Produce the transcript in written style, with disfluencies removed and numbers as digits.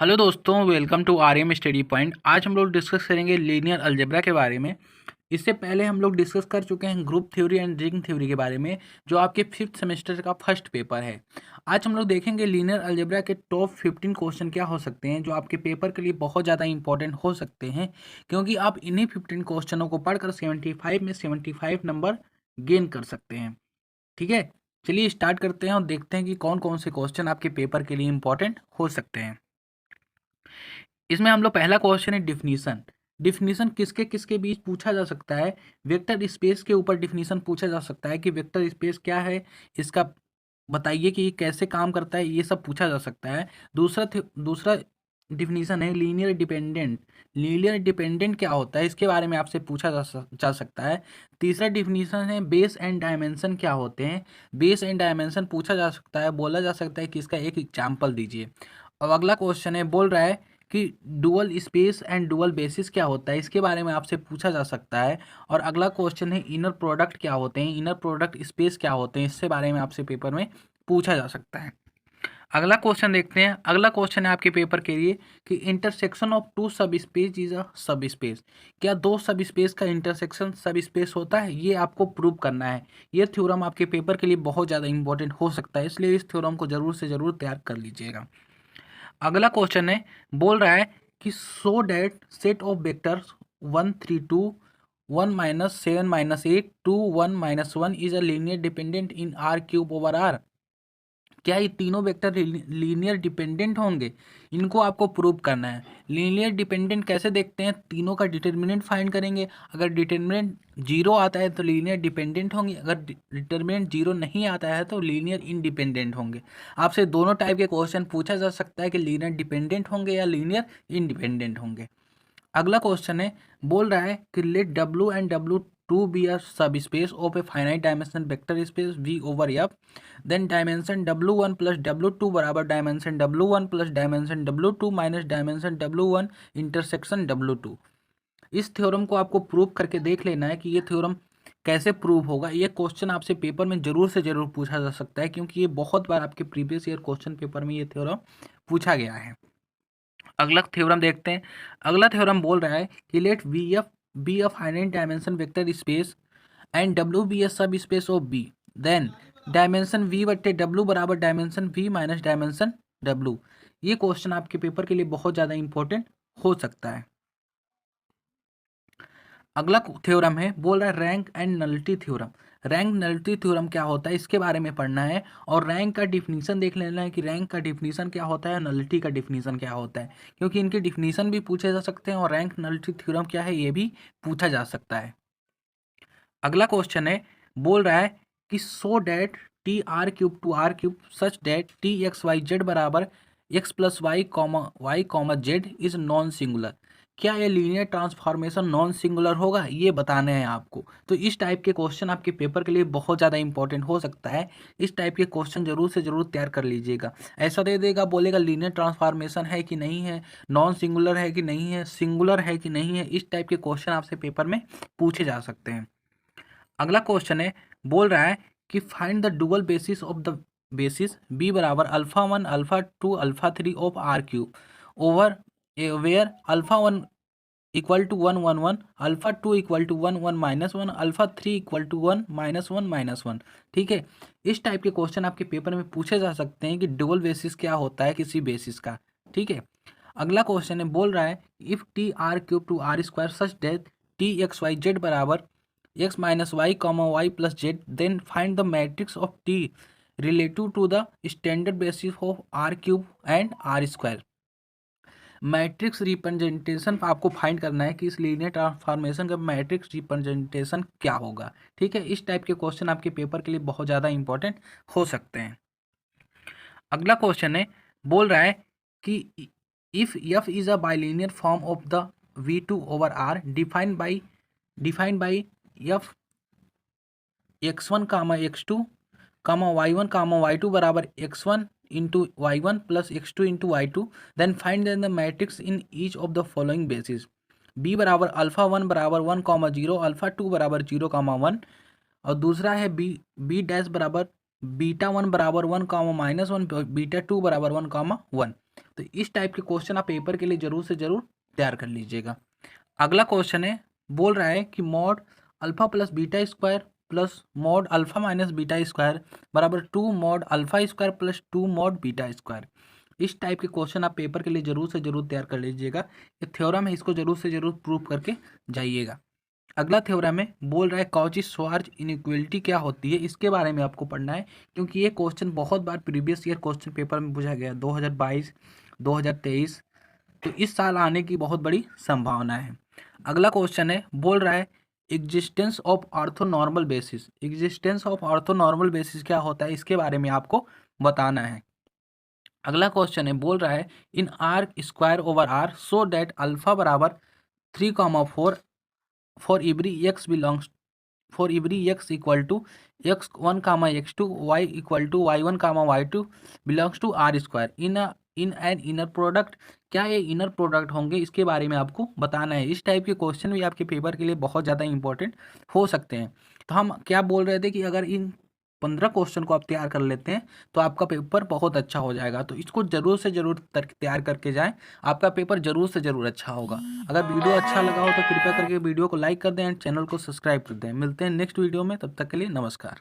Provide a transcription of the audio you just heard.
Hello दोस्तों, welcome to RM study point. आज हम लोग डिस्कस करेंगे लीनियर अलजेब्रा के बारे में। इससे पहले हम लोग डिस्कस कर चुके हैं group theory and ring theory के बारे में, जो आपके 5th सेमेस्टर का फर्स्ट पेपर है। आज हम लोग देखेंगे लीनियर अलजेब्रा के टॉप 15 क्वेश्चन क्या हो सकते हैं, जो आपके पेपर के लिए बहुत ज़्यादा इंपॉर्टेंट हो सकते हैं, क्योंकि आप इन्हीं 15 क्वेश्चनों को पढ़कर 75 में 75 नंबर गेन कर सकते हैं। ठीक है, चलिए स्टार्ट करते हैं और देखते हैं कि कौन कौन से क्वेश्चन आपके पेपर के लिए इंपॉर्टेंट हो सकते हैं। इसमें हम लोग पहला क्वेश्चन है डिफिनीशन। डिफिनीशन किसके किसके बीच पूछा जा सकता है? वेक्टर स्पेस के ऊपर डिफिनीशन पूछा जा सकता है कि वेक्टर स्पेस क्या है, इसका बताइए कि ये कैसे काम करता है, ये सब पूछा जा सकता है। दूसरा डिफिनीशन है लीनियर डिपेंडेंट। लीनियर डिपेंडेंट क्या होता है, इसके बारे में आपसे पूछा जा सकता है। तीसरा डिफिनीशन है बेस एंड डायमेंशन क्या होते हैं। बेस एंड डायमेंशन पूछा जा सकता है, बोला जा सकता है कि इसका एक एग्जाम्पल दीजिए। अब अगला क्वेश्चन है, बोल रहा है कि dual space and dual basis क्या होता है, इसके बारे में आपसे पूछा जा सकता है। और अगला क्वेश्चन है इनर प्रोडक्ट क्या होते हैं, इनर प्रोडक्ट स्पेस क्या होते हैं, इसके बारे में आपसे पेपर में पूछा जा सकता है। अगला क्वेश्चन देखते हैं। अगला क्वेश्चन है आपके पेपर के लिए कि इंटरसेक्शन ऑफ टू सब स्पेस इज अ सब स्पेस। क्या दो सब स्पेस का इंटरसेक्शन सब स्पेस होता है, ये आपको प्रूव करना है। ये थ्योरम आपके पेपर के लिए बहुत ज़्यादा इंपॉर्टेंट हो सकता है, इसलिए इस थ्योरम को जरूर से जरूर तैयार कर लीजिएगा। अगला क्वेश्चन है, बोल रहा है कि so that set of vectors 1 3 2 1 - 7 - 8 2 1 - 1 is a linear dependent in R cube over R. क्या ये तीनों वेक्टर लीनियर डिपेंडेंट होंगे, इनको आपको प्रूव करना है। लीनियर डिपेंडेंट कैसे देखते हैं, तीनों का डिटर्मिनेंट फाइंड करेंगे। अगर डिटर्मिनेंट जीरो आता है तो लीनियर डिपेंडेंट होंगे, अगर डिटर्मिनेंट जीरो नहीं आता है तो लीनियर इंडिपेंडेंट होंगे। आपसे दोनों टाइप के क्वेश्चन पूछा जा सकता है कि लीनियर डिपेंडेंट होंगे या लीनियर इंडिपेंडेंट होंगे। अगला क्वेश्चन है, बोल रहा है कि let W and W two be a subspace of a finite dimension vector space V over F, then dimension W1 plus W2 बराबर dimension W1 plus dimension W2 minus dimension W1 intersection W2। इस theorem को आपको prove करके देख लेना है कि ये थ्योरम कैसे प्रूव होगा। ये क्वेश्चन आपसे पेपर में जरूर से जरूर पूछा जा सकता है, क्योंकि ये बहुत बार आपके प्रीवियस ईयर क्वेश्चन पेपर में ये थ्योरम पूछा गया है। अगला थ्योरम देखते हैं। अगला थ्योरम बोल रहा है कि let V F be a finite dimension vector space and W be a subspace of V, then dimension V बट्टे डब्ल्यू बराबर dimension V minus dimension W. ये क्वेश्चन आपके पेपर के लिए बहुत ज़्यादा इंपॉर्टेंट हो सकता है। अगला थ्योरम है, बोल रहा है rank and nullity theorem. Rank nullity theorem क्या होता है, इसके बारे में पढ़ना है। और रैंक का डिफिनीशन देख लेना है कि रैंक का डिफिनीशन क्या होता है, नलिटी का डिफिनीशन क्या होता है, क्योंकि इनके डिफिनीशन भी पूछे जा सकते हैं और रैंक नलिटी थ्योरम क्या है ये भी पूछा जा सकता है। अगला क्वेश्चन है, बोल रहा है कि so that T R cube to R cube such that T X Y Z बराबर X plus Y comma Z is non singular. क्या ये लीनियर ट्रांसफॉर्मेशन नॉन सिंगुलर होगा, ये बताने हैं आपको। तो इस टाइप के क्वेश्चन आपके पेपर के लिए बहुत ज़्यादा इंपॉर्टेंट हो सकता है। इस टाइप के क्वेश्चन जरूर से जरूर तैयार कर लीजिएगा। ऐसा दे देगा, बोलेगा लीनियर ट्रांसफॉर्मेशन है कि नहीं है, नॉन सिंगुलर है कि नहीं है, सिंगुलर है कि नहीं है, इस टाइप के क्वेश्चन आपसे पेपर में पूछे जा सकते हैं। अगला क्वेश्चन है, बोल रहा है कि find the dual basis of the basis B बराबर alpha 1 alpha 2 alpha 3 of R cube over where alpha 1 equal to 1 1 1, alpha 2 equal to 1 1 - 1, alpha 3 equal to 1 - 1 - 1। ठीक है, इस टाइप के क्वेश्चन आपके पेपर में पूछे जा सकते हैं कि डुअल बेसिस क्या होता है किसी बेसिस का। ठीक है, अगला क्वेश्चन है, बोल रहा है if T R cube to R square such that T X Y Z बराबर X minus Y comma Y plus Z, then find the matrix of T relative to the standard basis of R cube and R square. Matrix representation आपको find करना है कि इस linear transformation का matrix representation क्या होगा। ठीक है, इस टाइप के क्वेश्चन आपके पेपर के लिए बहुत ज़्यादा इंपॉर्टेंट हो सकते हैं। अगला क्वेश्चन है, बोल रहा है कि if F is a bilinear form of the V2 over R defined by F x1 comma x2 comma y1 comma y2 बराबर x1 into y1 plus x2 into y2, then find the matrix in each of the following basis. b बराबर alpha 1 बराबर 1 0 alpha 2 बराबर 0 1, और दूसरा है b dash बराबर beta 1 बराबर 1 - 1 beta 2 बराबर 1 1। तो इस टाइप के क्वेश्चन आप पेपर के लिए जरूर से जरूर तैयार कर लीजिएगा। अगला क्वेश्चन है, बोल रहा है कि mod alpha plus beta square plus mod alpha minus beta square बराबर 2 mod alpha square plus 2 mod beta square. इस टाइप के क्वेश्चन आप पेपर के लिए जरूर से जरूर तैयार कर लीजिएगा। ये थ्योरम है, इसको जरूर से जरूर प्रूव करके जाइएगा। अगला थ्योरम है, बोल रहा है कॉची श्वार्ज इनइक्वलिटी क्या होती है, इसके बारे में आपको पढ़ना है, क्योंकि ये क्वेश्चन बहुत बार प्रीवियस ईयर क्वेश्चन पेपर में पूछा गया 2022 2023, तो इस साल आने की बहुत बड़ी संभावना है। अगला क्वेश्चन है, बोल रहा है existence of orthonormal basis. Existence of orthonormal basis क्या होता है, इसके बारे में आपको बताना है। अगला क्वेश्चन है, बोल रहा है in R square over R so that alpha बराबर 3,4 for every X belongs for every X equal to x1 comma x2 y equal to y1 comma y2 belongs to R square in an inner product. क्या ये inner product होंगे, इसके बारे में आपको बताना है। इस टाइप के क्वेश्चन भी आपके पेपर के लिए बहुत ज़्यादा इंपॉर्टेंट हो सकते हैं। तो हम क्या बोल रहे थे कि अगर इन 15 क्वेश्चन को आप तैयार कर लेते हैं तो आपका पेपर बहुत अच्छा हो जाएगा। तो इसको जरूर से जरूर तैयार करके जाएं, आपका पेपर जरूर से जरूर अच्छा होगा। अगर वीडियो अच्छा लगा हो तो कृपया करके वीडियो को लाइक कर दें एंड चैनल को सब्सक्राइब कर दें। मिलते हैं नेक्स्ट वीडियो में, तब तक के लिए नमस्कार।